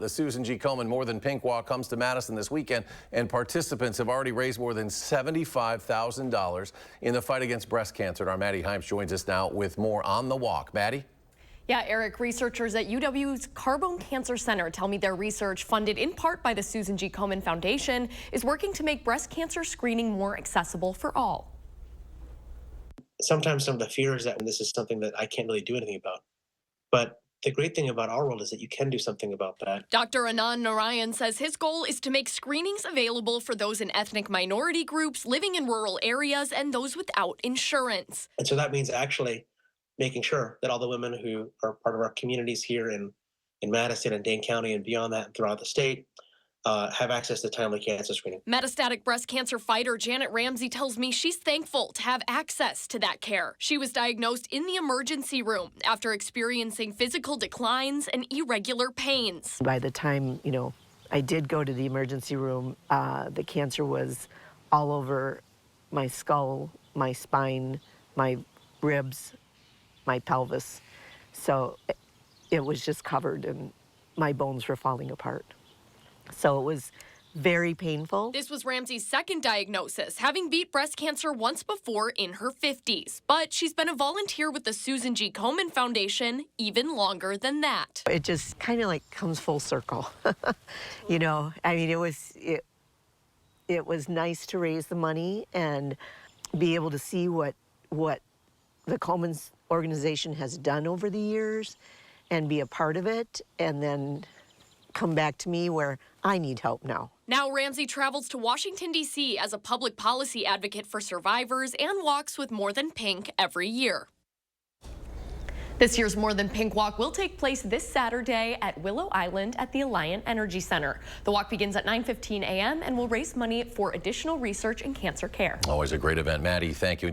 The Susan G. Komen More Than Pink Walk comes to Madison this weekend, and participants have already raised more than $75,000 in the fight against breast cancer. And our Maddie Himes joins us now with more on the walk. Maddie? Yeah, Eric, researchers at UW's Carbone Cancer Center tell me their research, funded in part by the Susan G. Komen Foundation, is working to make breast cancer screening more accessible for all. Sometimes some of the fear is that this is something that I can't really do anything about. But the great thing about our world is that you can do something about that. Dr. Anand Narayan says his goal is to make screenings available for those in ethnic minority groups, living in rural areas, and those without insurance. And so that means actually making sure that all the women who are part of our communities here in Madison and Dane County and beyond that and throughout the state have access to timely cancer screening. Metastatic breast cancer fighter Janet Ramsey tells me she's thankful to have access to that care. She was diagnosed in the emergency room after experiencing physical declines and irregular pains. By the time, I did go to the emergency room, the cancer was all over my skull, my spine, my ribs, my pelvis. So it was just covered and my bones were falling apart. So it was very painful. This was Ramsey's second diagnosis, having beat breast cancer once before in her 50s. But she's been a volunteer with the Susan G. Komen Foundation even longer than that. It just kind of like comes full circle. I mean, it was nice to raise the money and be able to see what the Komen organization has done over the years and be a part of it, and then come back to me where I need help now. Now Ramsey travels to Washington, D.C. as a public policy advocate for survivors and walks with More Than Pink every year. This year's More Than Pink Walk will take place this Saturday at Willow Island at the Alliant Energy Center. The walk begins at 9:15 a.m. and will raise money for additional research in cancer care. Always a great event. Maddie, thank you.